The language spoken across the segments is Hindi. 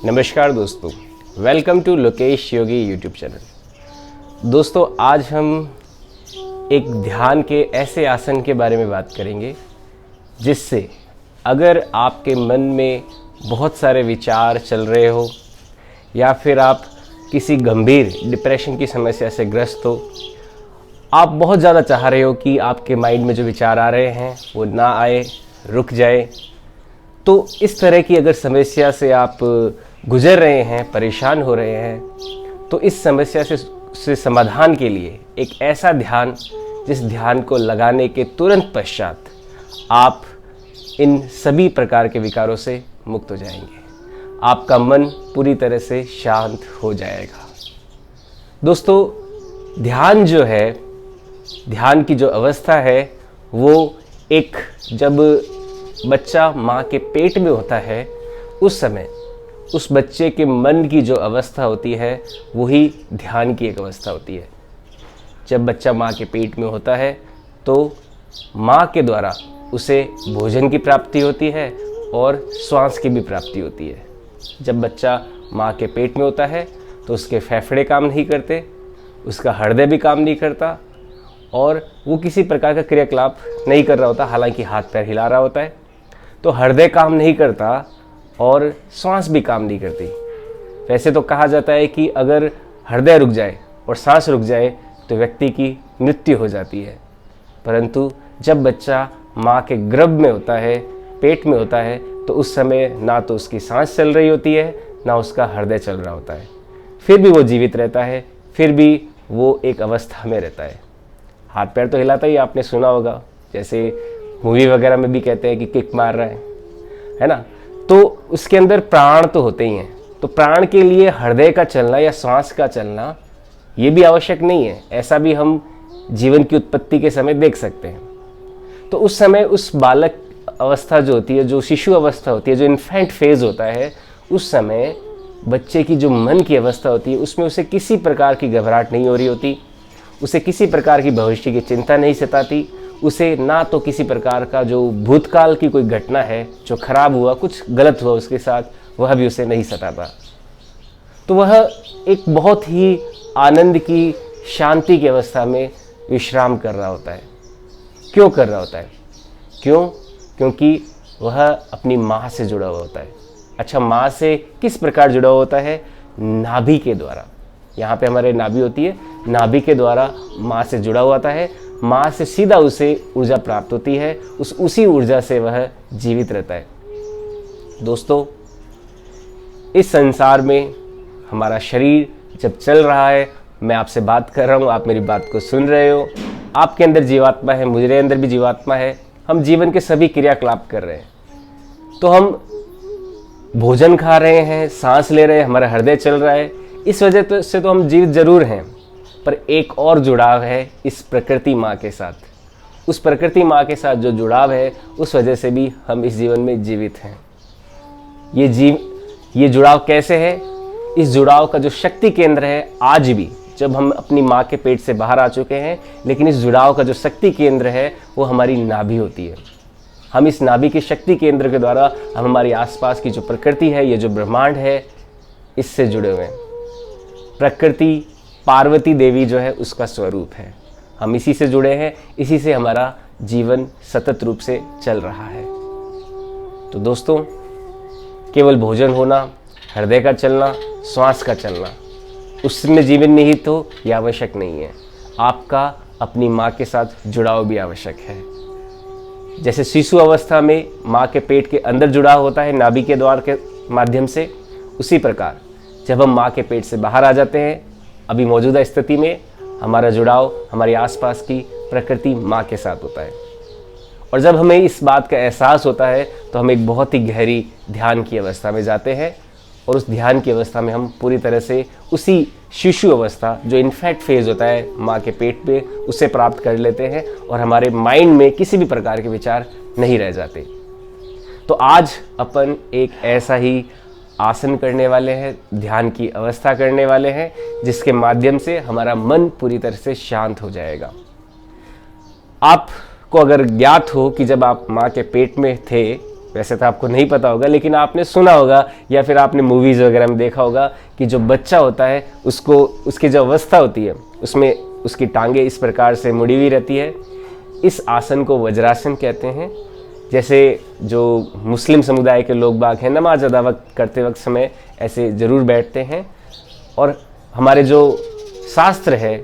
नमस्कार दोस्तों, welcome to Lokesh Yogi YouTube channel. दोस्तों, आज हम एक ध्यान के ऐसे आसन के बारे में बात करेंगे जिससे अगर आपके मन में बहुत सारे विचार चल रहे हो या फिर आप किसी गंभीर डिप्रेशन की समस्या से ग्रस्त हो, आप बहुत ज़्यादा चाह रहे हो कि आपके माइंड में जो विचार आ रहे हैं वो ना आए, रुक जाए, तो इस तरह की अगर समस्या से आप गुजर रहे हैं, परेशान हो रहे हैं, तो इस समस्या से समाधान के लिए एक ऐसा ध्यान, जिस ध्यान को लगाने के तुरंत पश्चात आप इन सभी प्रकार के विकारों से मुक्त हो जाएंगे। आपका मन पूरी तरह से शांत हो जाएगा। दोस्तों, ध्यान जो है, ध्यान की जो अवस्था है वो एक, जब बच्चा माँ के पेट में होता है उस समय उस बच्चे के मन की जो अवस्था होती है वही ध्यान की एक अवस्था होती है। जब बच्चा माँ के पेट में होता है तो माँ के द्वारा उसे भोजन की प्राप्ति होती है और श्वास की भी प्राप्ति होती है। जब बच्चा माँ के पेट में होता है तो उसके फेफड़े काम नहीं करते, उसका हृदय भी काम नहीं करता और वो किसी प्रकार का क्रियाकलाप नहीं कर रहा होता, हालांकि हाथ पैर हिला रहा होता है। तो हृदय काम नहीं करता और सांस भी काम नहीं करती। वैसे तो कहा जाता है कि अगर हृदय रुक जाए और सांस रुक जाए तो व्यक्ति की मृत्यु हो जाती है, परंतु जब बच्चा माँ के गर्भ में होता है, पेट में होता है, तो उस समय ना तो उसकी सांस चल रही होती है, ना उसका हृदय चल रहा होता है, फिर भी वो जीवित रहता है, फिर भी वो एक अवस्था में रहता है। हाथ पैर तो हिलाता ही, आपने सुना होगा, जैसे मूवी वगैरह में भी कहते हैं कि किक मार रहा है ना। तो उसके अंदर प्राण तो होते ही हैं, तो प्राण के लिए हृदय का चलना या श्वास का चलना ये भी आवश्यक नहीं है। ऐसा भी हम जीवन की उत्पत्ति के समय देख सकते हैं। तो उस समय उस बालक अवस्था जो होती है, जो शिशु अवस्था होती है, जो इन्फेंट फेज होता है, उस समय बच्चे की जो मन की अवस्था होती है उसमें उसे किसी प्रकार की घबराहट नहीं हो रही होती, उसे किसी प्रकार की भविष्य की चिंता नहीं सताती, उसे ना तो किसी प्रकार का जो भूतकाल की कोई घटना है, जो खराब हुआ, कुछ गलत हुआ उसके साथ, वह भी उसे नहीं सताता। तो वह एक बहुत ही आनंद की, शांति की अवस्था में विश्राम कर रहा होता है। क्यों कर रहा होता है? क्योंकि वह अपनी माँ से जुड़ा हुआ होता है। अच्छा, माँ से किस प्रकार जुड़ा हुआ होता है? नाभि के द्वारा। यहाँ पे हमारे नाभि होती है, नाभि के द्वारा माँ से जुड़ा हुआ होता है। माँ से सीधा उसे ऊर्जा प्राप्त होती है, उसी ऊर्जा से वह जीवित रहता है। दोस्तों, इस संसार में हमारा शरीर जब चल रहा है, मैं आपसे बात कर रहा हूँ, आप मेरी बात को सुन रहे हो, आपके अंदर जीवात्मा है, मेरे अंदर भी जीवात्मा है, हम जीवन के सभी क्रियाकलाप कर रहे हैं। तो हम भोजन खा रहे हैं, सांस ले रहे हैं, हमारा हृदय चल रहा है, इस वजह से तो हम जीवित जरूर हैं। पर एक और जुड़ाव है इस प्रकृति माँ के साथ। उस प्रकृति माँ के साथ जो जुड़ाव है, उस वजह से भी हम इस जीवन में जीवित हैं। ये जुड़ाव कैसे है? इस जुड़ाव का जो शक्ति केंद्र है, आज भी जब हम अपनी माँ के पेट से बाहर आ चुके हैं, लेकिन इस जुड़ाव का जो शक्ति केंद्र है वो हमारी नाभि होती है। हम इस नाभि के शक्ति केंद्र के द्वारा हम हमारी आसपास की जो प्रकृति है, ये जो ब्रह्मांड है, इससे जुड़े हुए हैं। प्रकृति पार्वती देवी जो है उसका स्वरूप है, हम इसी से जुड़े हैं, इसी से हमारा जीवन सतत रूप से चल रहा है। तो दोस्तों, केवल भोजन होना, हृदय का चलना, श्वास का चलना, उसमें जीवन निहित हो यह आवश्यक नहीं है। आपका अपनी माँ के साथ जुड़ाव भी आवश्यक है। जैसे शिशु अवस्था में माँ के पेट के अंदर जुड़ाव होता है नाभि के द्वार के माध्यम से, उसी प्रकार जब हम माँ के पेट से बाहर आ जाते हैं, अभी मौजूदा स्थिति में हमारा जुड़ाव हमारी आसपास की प्रकृति माँ के साथ होता है। और जब हमें इस बात का एहसास होता है तो हम एक बहुत ही गहरी ध्यान की अवस्था में जाते हैं, और उस ध्यान की अवस्था में हम पूरी तरह से उसी शिशु अवस्था, जो इन्फेंट फेज होता है माँ के पेट पे, उसे प्राप्त कर लेते हैं और हमारे माइंड में किसी भी प्रकार के विचार नहीं रह जाते। तो आज अपन एक ऐसा ही आसन करने वाले हैं, ध्यान की अवस्था करने वाले हैं, जिसके माध्यम से हमारा मन पूरी तरह से शांत हो जाएगा। आपको अगर ज्ञात हो कि जब आप माँ के पेट में थे वैसे तो आपको नहीं पता होगा, लेकिन आपने सुना होगा या फिर आपने मूवीज़ वगैरह में देखा होगा कि जो बच्चा होता है उसको, उसकी जो अवस्था होती है उसमें उसकी टांगें इस प्रकार से मुड़ी हुई रहती है। इस आसन को वज्रासन कहते हैं। जैसे जो मुस्लिम समुदाय के लोग बाग हैं, नमाज अदा वक्त करते वक्त समय ऐसे ज़रूर बैठते हैं। और हमारे जो शास्त्र है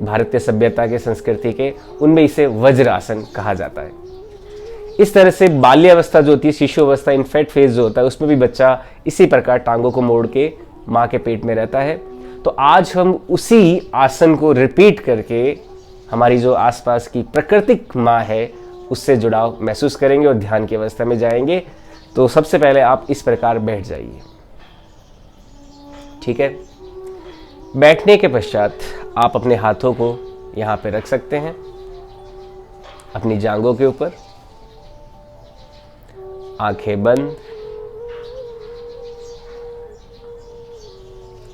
भारतीय सभ्यता के, संस्कृति के, उनमें इसे वज्र आसन कहा जाता है। इस तरह से बाल्यावस्था जो होती है, शिशु अवस्था, इन्फेंट फेज जो होता है, उसमें भी बच्चा इसी प्रकार टांगों को मोड़ के माँ के पेट में रहता है। तो आज हम उसी आसन को रिपीट करके हमारी जो आसपास की प्राकृतिक माँ है उससे जुड़ाव महसूस करेंगे और ध्यान की अवस्था में जाएंगे। तो सबसे पहले आप इस प्रकार बैठ जाइए, ठीक है। बैठने के पश्चात आप अपने हाथों को यहाँ पे रख सकते हैं अपनी जांघों के ऊपर, आंखें बंद।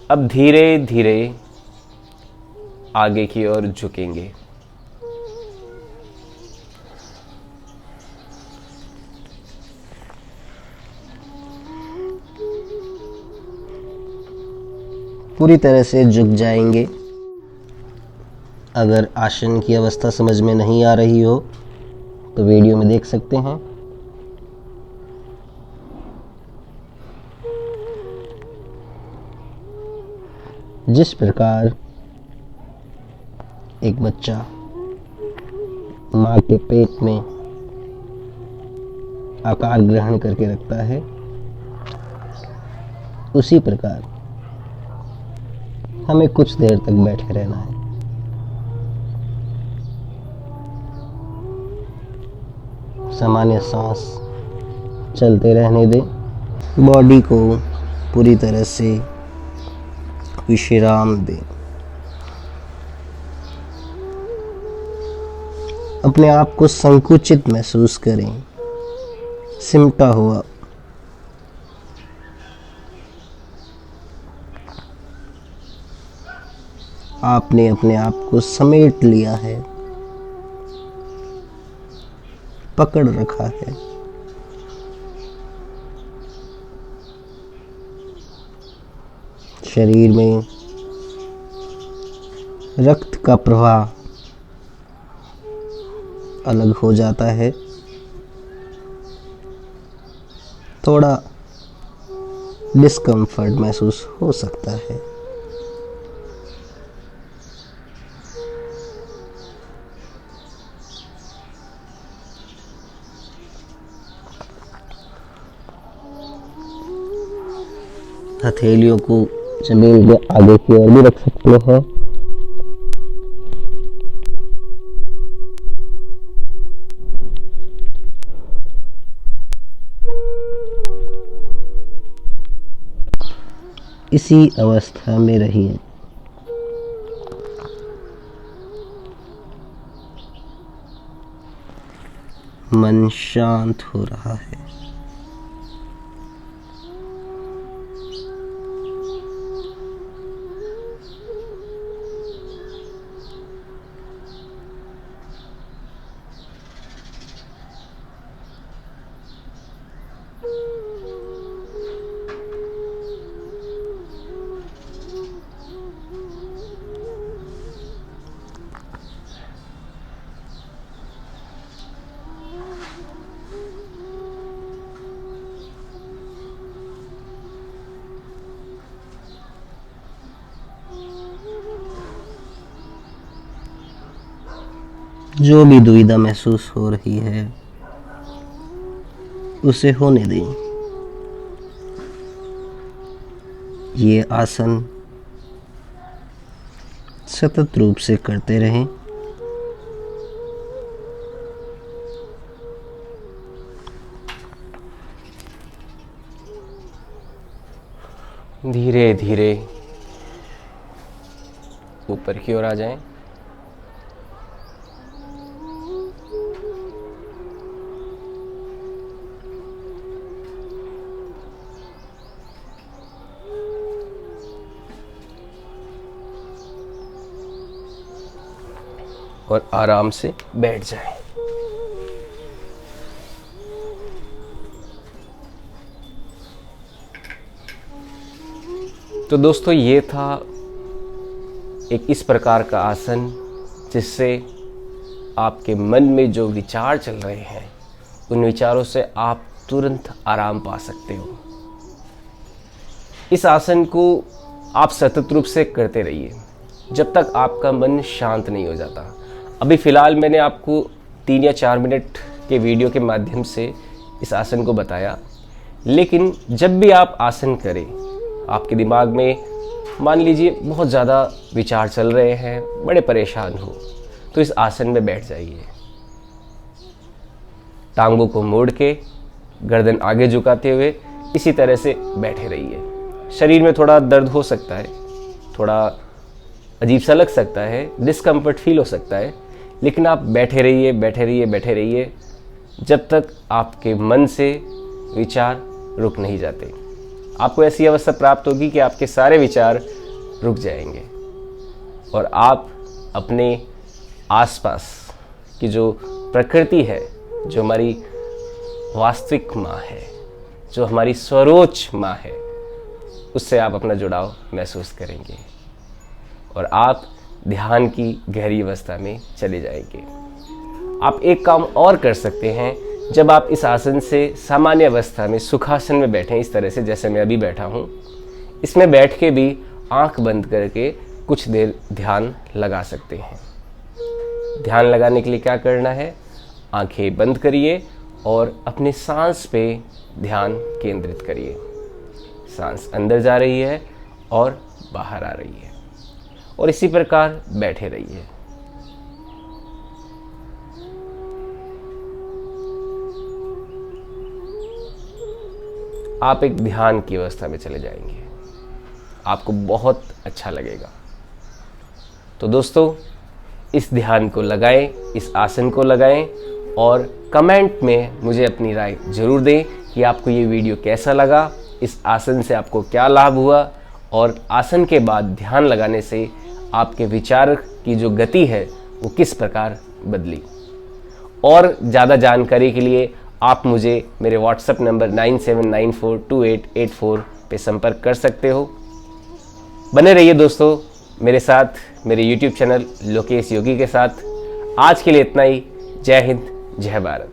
अब धीरे धीरे आगे की ओर झुकेंगे। पूरी तरह से झुक जाएंगे। अगर आसन की अवस्था समझ में नहीं आ रही हो तो वीडियो में देख सकते हैं। जिस प्रकार एक बच्चा माँ के पेट में आकार ग्रहण करके रखता है, उसी प्रकार हमें कुछ देर तक बैठे रहना है। सामान्य सांस चलते रहने दें। बॉडी को पूरी तरह से विश्राम दें। अपने आप को संकुचित महसूस करें, सिमटा हुआ। आपने अपने आप को समेट लिया है, पकड़ रखा है। शरीर में रक्त का प्रवाह अलग हो जाता है। थोड़ा डिस्कम्फर्ट महसूस हो सकता है। हथेलियों को जमीन के आगे की ओर भी रख सकते हैं। इसी अवस्था में रहिए। मन शांत हो रहा है। जो भी दुविधा महसूस हो रही है उसे होने दें। ये आसन सतत रूप से करते रहें। धीरे धीरे ऊपर की ओर आ जाएं। और आराम से बैठ जाएं। तो दोस्तों ये था एक इस प्रकार का आसन जिससे आपके मन में जो विचार चल रहे हैं उन विचारों से आप तुरंत आराम पा सकते हो। इस आसन को आप सतत रूप से करते रहिए जब तक आपका मन शांत नहीं हो जाता। अभी फ़िलहाल मैंने आपको 3 या 4 मिनट के वीडियो के माध्यम से इस आसन को बताया, लेकिन जब भी आप आसन करें, आपके दिमाग में मान लीजिए बहुत ज़्यादा विचार चल रहे हैं, बड़े परेशान हो, तो इस आसन में बैठ जाइए। टांगों को मोड़ के गर्दन आगे झुकाते हुए इसी तरह से बैठे रहिए। शरीर में थोड़ा दर्द हो सकता है, थोड़ा अजीब सा लग सकता है, डिस्कम्फर्ट फील हो सकता है, लेकिन आप बैठे रहिए, बैठे रहिए, बैठे रहिए जब तक आपके मन से विचार रुक नहीं जाते। आपको ऐसी अवस्था प्राप्त होगी कि आपके सारे विचार रुक जाएंगे और आप अपने आसपास की जो प्रकृति है, जो हमारी वास्तविक माँ है, जो हमारी स्वरोच माँ है, उससे आप अपना जुड़ाव महसूस करेंगे और आप ध्यान की गहरी अवस्था में चले जाएंगे। आप एक काम और कर सकते हैं, जब आप इस आसन से सामान्य अवस्था में सुखासन में बैठें, इस तरह से जैसे मैं अभी बैठा हूँ, इसमें बैठ के भी आंख बंद करके कुछ देर ध्यान लगा सकते हैं। ध्यान लगाने के लिए क्या करना है, आंखें बंद करिए और अपने सांस पे ध्यान केंद्रित करिए। सांस अंदर जा रही है और बाहर आ रही है और इसी प्रकार बैठे रहिए। आप एक ध्यान की अवस्था में चले जाएंगे, आपको बहुत अच्छा लगेगा। तो दोस्तों, इस ध्यान को लगाएं, इस आसन को लगाएं और कमेंट में मुझे अपनी राय ज़रूर दें कि आपको ये वीडियो कैसा लगा, इस आसन से आपको क्या लाभ हुआ और आसन के बाद ध्यान लगाने से आपके विचार की जो गति है वो किस प्रकार बदली। और ज़्यादा जानकारी के लिए आप मुझे मेरे व्हाट्सएप नंबर 97942884 पे संपर्क कर सकते हो। बने रहिए दोस्तों मेरे साथ, मेरे YouTube चैनल लोकेश योगी के साथ। आज के लिए इतना ही। जय हिंद, जय भारत।